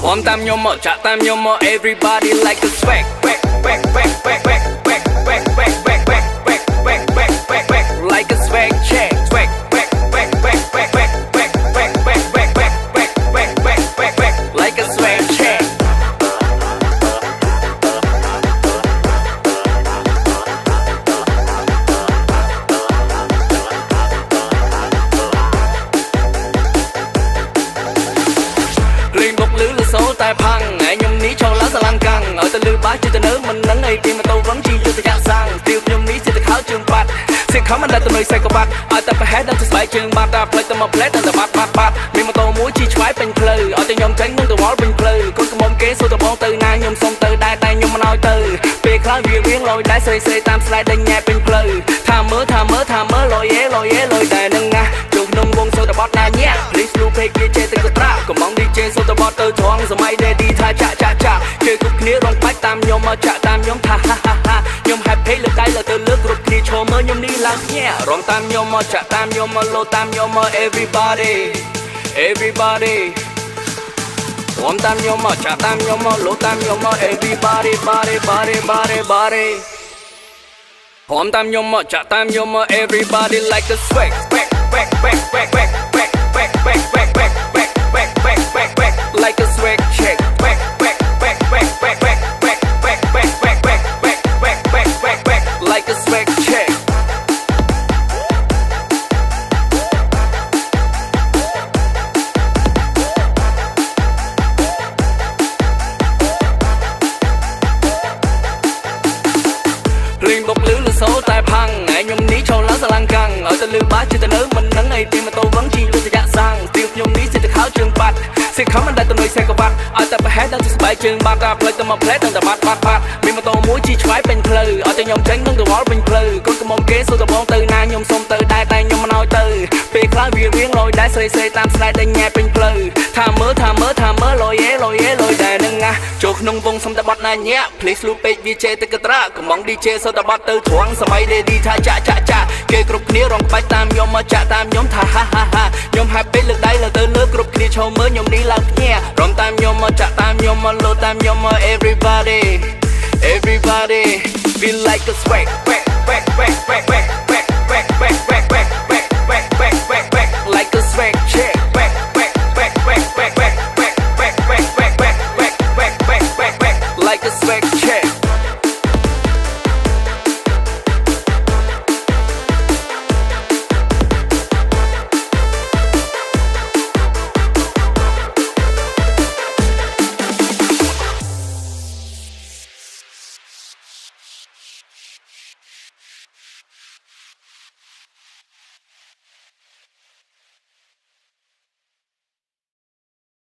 Warm tam your mo, chat tam your mo, everybody like a swag. Like a swag check. Like a swag check. តែផាំងថ្ងៃខ្ញុំនេះចូលឡើងស្រឡាំងកាំងឲ្យទៅលឺបាសជិះទៅនៅមិននឹងអីពីម៉ូតូវឹងជិះយកទៅយ៉ាក់សាំងស្ទីលខ្ញុំនេះសិតទៅខោជើងបាត់សិខំមិនដែលទៅនៅសៃកបាត់ឲ្យតែប្រហែលដល់ទៅស្បែកជើងបាត់ដល់ផ្លេចទៅមកផ្លេចដល់ទៅបាត់មានម៉ូតូមួយជិះឆ្វែពេញផ្លូវឲ្យតែខ្ញុំចេញនឹងទៅវល់ពេញផ្លូវកូនកំមុំគេសួរទៅបងទៅណាខ្ញុំសុំទៅដែរតែខ្ញុំមិនឲ្យទៅពេលខ្លះវារៀងលយដែរស្រីតាមស្លាយដេញញ៉ែពេញផ្លូវថាមើលលយដែរនឹងណាជួបក្នុងវងសូតបត់ណាញ៉ែ Please លូពេកវាចេះទៅកត្រាកំង DJ សូតបត់ទៅត្រង់សម័យ Daddy ថាចាក់គេគ្រប់គ្នារងបាច់តាមខ្ញុំមកចាក់តាមខ្ញុំថាខ្ញុំ happy លើកដៃលើទៅលើគ្រប់គ្នាឈរមើលខ្ញុំនេះឡើងញ៉ែរងតាមខ្ញុំមកចាក់តាមខ្ញុំមកលោតាមខ្ញុំមក everybody រងតាមខ្ញុំមកចាក់តាមខ្ញុំមកលោតាមខ្ញុំមក everybody body រងតាមខ្ញុំមកចាក់តាមខ្ញុំមក everybody like a swag like a swag check like a swag check លេងបុកលឺលសូតែផាំងថ្ងៃខ្ញុំនេះចូលឡើងស្រឡាំងកាំងឲ្យទៅលឺបាសជិះទៅនៅមិននឹងអីពីម៉ូតូវឹងជិះលុយទៅយ៉ាក់សាំងស្ទីលខ្ញុំនេះសិតទៅខោជើងបាត់សិខំមិនដែលទៅនៅសៃកបាត់ឲ្យតែប្រហែលដល់ទៅស្បែកជើងបាត់ដល់ផ្លេចទៅមកផ្លេចដល់ទៅបាត់មានម៉ូតូមួយជិះឆ្វែពេញផ្លូវឲ្យតែខ្ញុំចេញនឹងទៅវល់ពេញផ្លូវកូនកំមុំគេសួរទៅបងទៅណាខ្ញុំសុំទៅដែរតែខ្ញុំមិនឲ្យទៅពេលខ្លះវារៀងលយដែរស្រីតាមស្លាយដេញញ៉ែពេញផ្លូវថាមើលលយដែរនឹងណាចូលក្នុងវងសុំតែបត់ណាញ៉ែ Please លូពេកវាចេះទៅកត្រាកំង DJ សួរតែបត់ទៅត្រង់សម័យ Daddy ថាចាក់គេគ្រប់គ្នារងបាច់តាមខ្ញុំមកចាក់តាមខ្ញុំថាខ្ញុំ happy លើកដៃលើទៅលើគ្រប់គ្នាឈរមើលខ្ញុំនេះឡើងភ្ញាក់រំតាមខ្ញុំមកចាក់តាមខ្ញុំមកលោតាមខ្ញុំមក everybody feel like a swag